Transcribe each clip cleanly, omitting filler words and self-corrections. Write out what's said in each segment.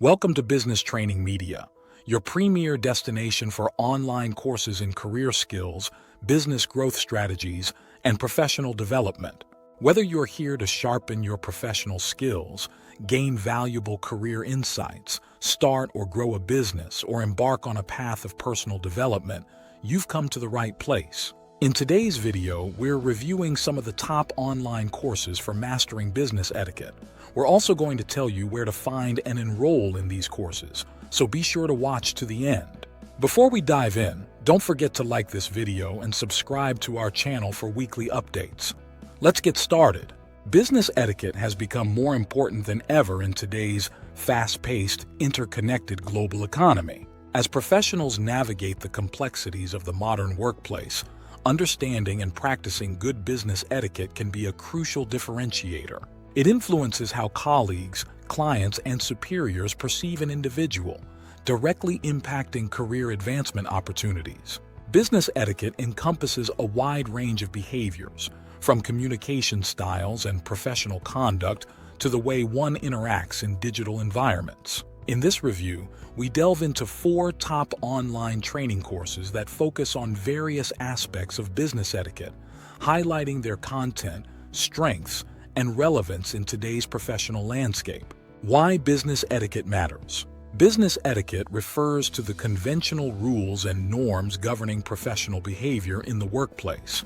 Welcome to Business Training Media, your premier destination for online courses in career skills, business growth strategies, and professional development. Whether you're here to sharpen your professional skills, gain valuable career insights, start or grow a business, or embark on a path of personal development, you've come to the right place. In today's video, we're reviewing some of the top online courses for mastering business etiquette. We're also going to tell you where to find and enroll in these courses, so be sure to watch to the end. Before we dive in, don't forget to like this video and subscribe to our channel for weekly updates. Let's get started. Business etiquette has become more important than ever in today's fast-paced, interconnected global economy. As professionals navigate the complexities of the modern workplace, understanding and practicing good business etiquette can be a crucial differentiator. It influences how colleagues, clients, and superiors perceive an individual, directly impacting career advancement opportunities. Business etiquette encompasses a wide range of behaviors, from communication styles and professional conduct to the way one interacts in digital environments. In this review, we delve into 4 top online training courses that focus on various aspects of business etiquette, highlighting their content, strengths, and relevance in today's professional landscape. Why business etiquette matters. Business etiquette refers to the conventional rules and norms governing professional behavior in the workplace.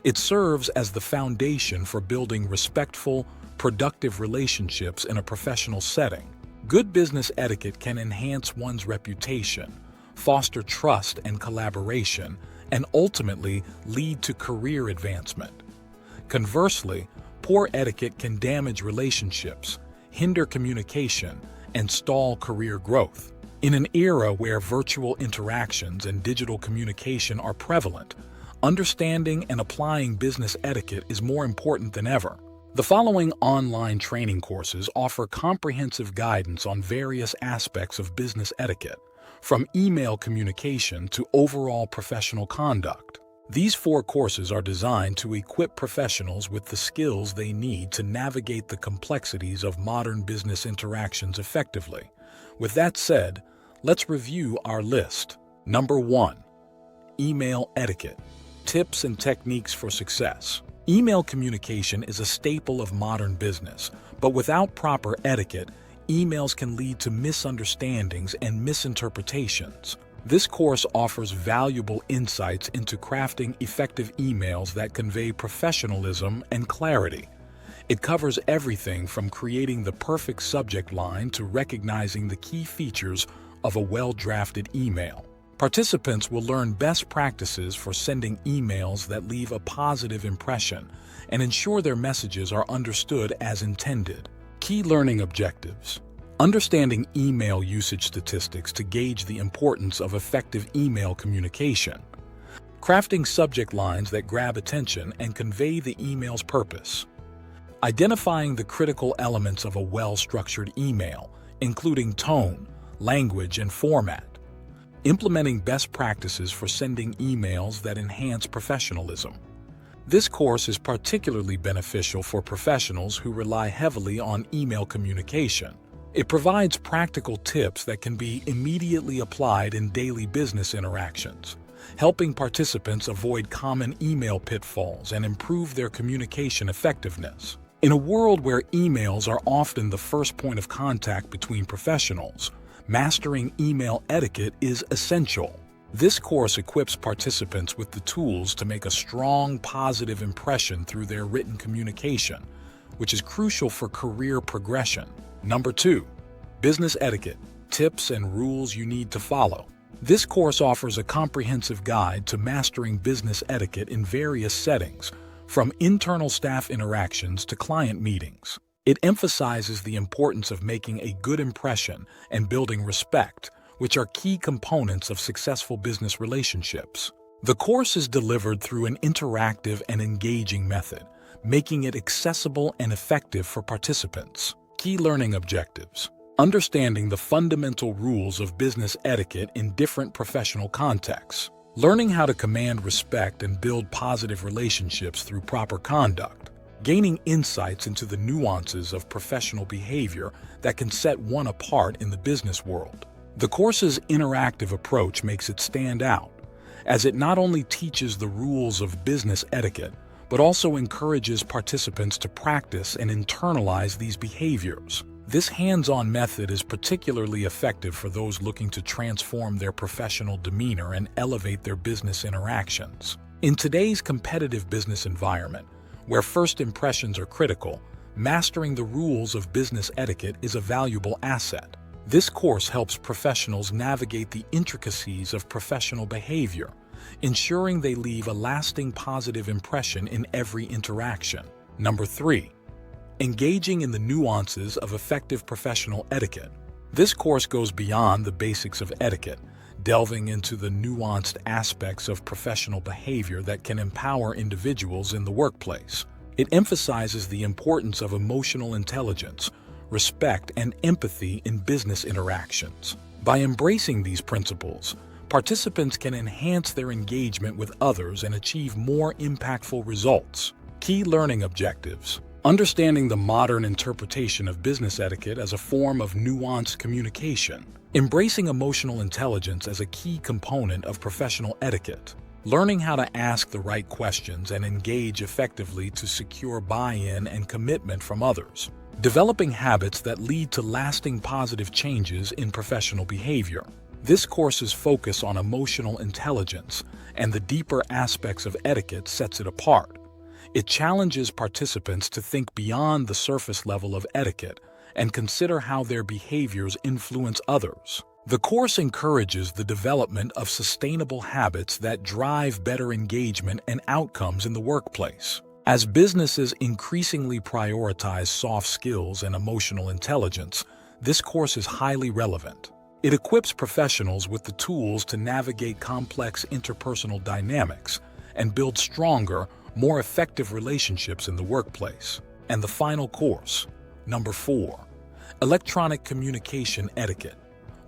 It serves as the foundation for building respectful, productive relationships in a professional setting. Good business etiquette can enhance one's reputation, foster trust and collaboration, and ultimately lead to career advancement. Conversely, poor etiquette can damage relationships, hinder communication, and stall career growth. In an era where virtual interactions and digital communication are prevalent, understanding and applying business etiquette is more important than ever. The following online training courses offer comprehensive guidance on various aspects of business etiquette, from email communication to overall professional conduct. These 4 courses are designed to equip professionals with the skills they need to navigate the complexities of modern business interactions effectively. With that said, let's review our list. Number 1. Email etiquette. Tips and techniques for success. Email communication is a staple of modern business, but without proper etiquette, emails can lead to misunderstandings and misinterpretations. This course offers valuable insights into crafting effective emails that convey professionalism and clarity. It covers everything from creating the perfect subject line to recognizing the key features of a well-drafted email. Participants will learn best practices for sending emails that leave a positive impression and ensure their messages are understood as intended. Key learning objectives. Understanding email usage statistics to gauge the importance of effective email communication. Crafting subject lines that grab attention and convey the email's purpose. Identifying the critical elements of a well-structured email, including tone, language, and format. Implementing best practices for sending emails that enhance professionalism. This course is particularly beneficial for professionals who rely heavily on email communication. It provides practical tips that can be immediately applied in daily business interactions, helping participants avoid common email pitfalls and improve their communication effectiveness. In a world where emails are often the first point of contact between professionals, mastering email etiquette is essential. This course equips participants with the tools to make a strong, positive impression through their written communication, which is crucial for career progression. Number 2. Business etiquette. Tips and rules you need to follow. This course offers a comprehensive guide to mastering business etiquette in various settings, from internal staff interactions to client meetings. It emphasizes the importance of making a good impression and building respect, which are key components of successful business relationships. The course is delivered through an interactive and engaging method, making it accessible and effective for participants. Key learning objectives. Understanding the fundamental rules of business etiquette in different professional contexts. Learning how to command respect and build positive relationships through proper conduct. gaining insights into the nuances of professional behavior that can set one apart in the business world. The course's interactive approach makes it stand out, as it not only teaches the rules of business etiquette, but also encourages participants to practice and internalize these behaviors. This hands-on method is particularly effective for those looking to transform their professional demeanor and elevate their business interactions. In today's competitive business environment, where first impressions are critical, mastering the rules of business etiquette is a valuable asset. This course helps professionals navigate the intricacies of professional behavior, ensuring they leave a lasting positive impression in every interaction. Number 3. Engaging in the nuances of effective professional etiquette. This course goes beyond the basics of etiquette, delving into the nuanced aspects of professional behavior that can empower individuals in the workplace. It emphasizes the importance of emotional intelligence, respect, and empathy in business interactions. By embracing these principles, participants can enhance their engagement with others and achieve more impactful results. Key learning objectives. Understanding the modern interpretation of business etiquette as a form of nuanced communication. Embracing emotional intelligence as a key component of professional etiquette. Learning how to ask the right questions and engage effectively to secure buy-in and commitment from others. Developing habits that lead to lasting positive changes in professional behavior. This course's focus on emotional intelligence and the deeper aspects of etiquette sets it apart. It challenges participants to think beyond the surface level of etiquette and consider how their behaviors influence others. The course encourages the development of sustainable habits that drive better engagement and outcomes in the workplace. As businesses increasingly prioritize soft skills and emotional intelligence, this course is highly relevant. It equips professionals with the tools to navigate complex interpersonal dynamics and build stronger, more effective relationships in the workplace. And the final course, number 4, electronic communication etiquette.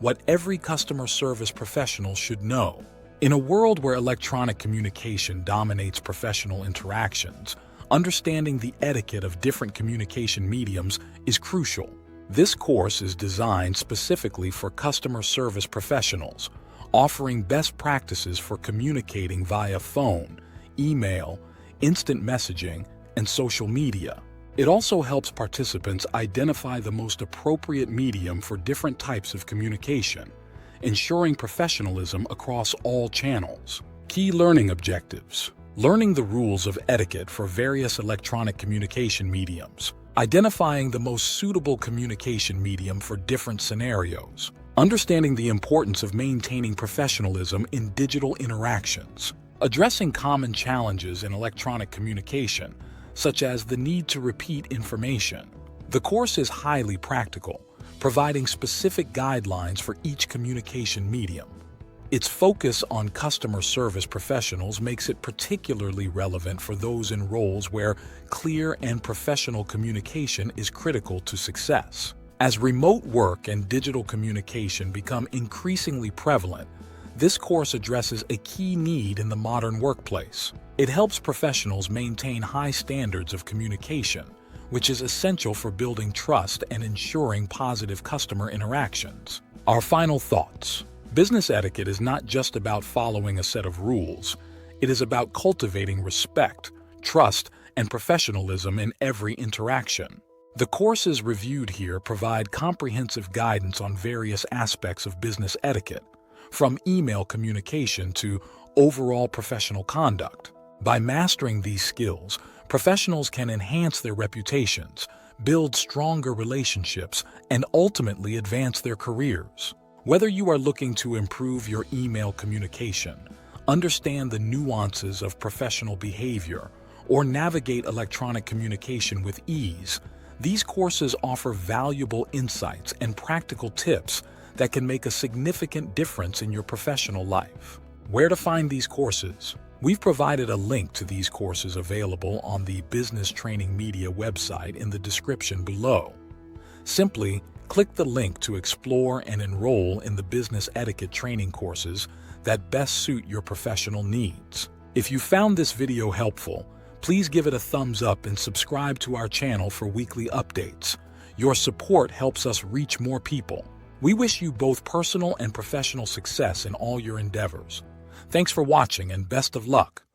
What every customer service professional should know. In a world where electronic communication dominates professional interactions, understanding the etiquette of different communication mediums is crucial. This course is designed specifically for customer service professionals, offering best practices for communicating via phone, email, instant messaging, and social media. It also helps participants identify the most appropriate medium for different types of communication, ensuring professionalism across all channels. Key learning objectives. Learning the rules of etiquette for various electronic communication mediums. Identifying the most suitable communication medium for different scenarios. Understanding the importance of maintaining professionalism in digital interactions. Addressing common challenges in electronic communication, such as the need to repeat information. The course is highly practical, providing specific guidelines for each communication medium. Its focus on customer service professionals makes it particularly relevant for those in roles where clear and professional communication is critical to success. As remote work and digital communication become increasingly prevalent, this course addresses a key need in the modern workplace. It helps professionals maintain high standards of communication, which is essential for building trust and ensuring positive customer interactions. Our final thoughts. Business etiquette is not just about following a set of rules. It is about cultivating respect, trust, and professionalism in every interaction. The courses reviewed here provide comprehensive guidance on various aspects of business etiquette, from email communication to overall professional conduct. By mastering these skills, professionals can enhance their reputations, build stronger relationships, and ultimately advance their careers. Whether you are looking to improve your email communication, understand the nuances of professional behavior, or navigate electronic communication with ease, these courses offer valuable insights and practical tips that can make a significant difference in your professional life. Where to find these courses? We've provided a link to these courses available on the Business Training Media website in the description below. Simply click the link to explore and enroll in the business etiquette training courses that best suit your professional needs. If you found this video helpful, Please give it a thumbs up and subscribe to our channel for weekly updates. Your support helps us reach more people. We wish you both personal and professional success in all your endeavors. Thanks for watching and best of luck.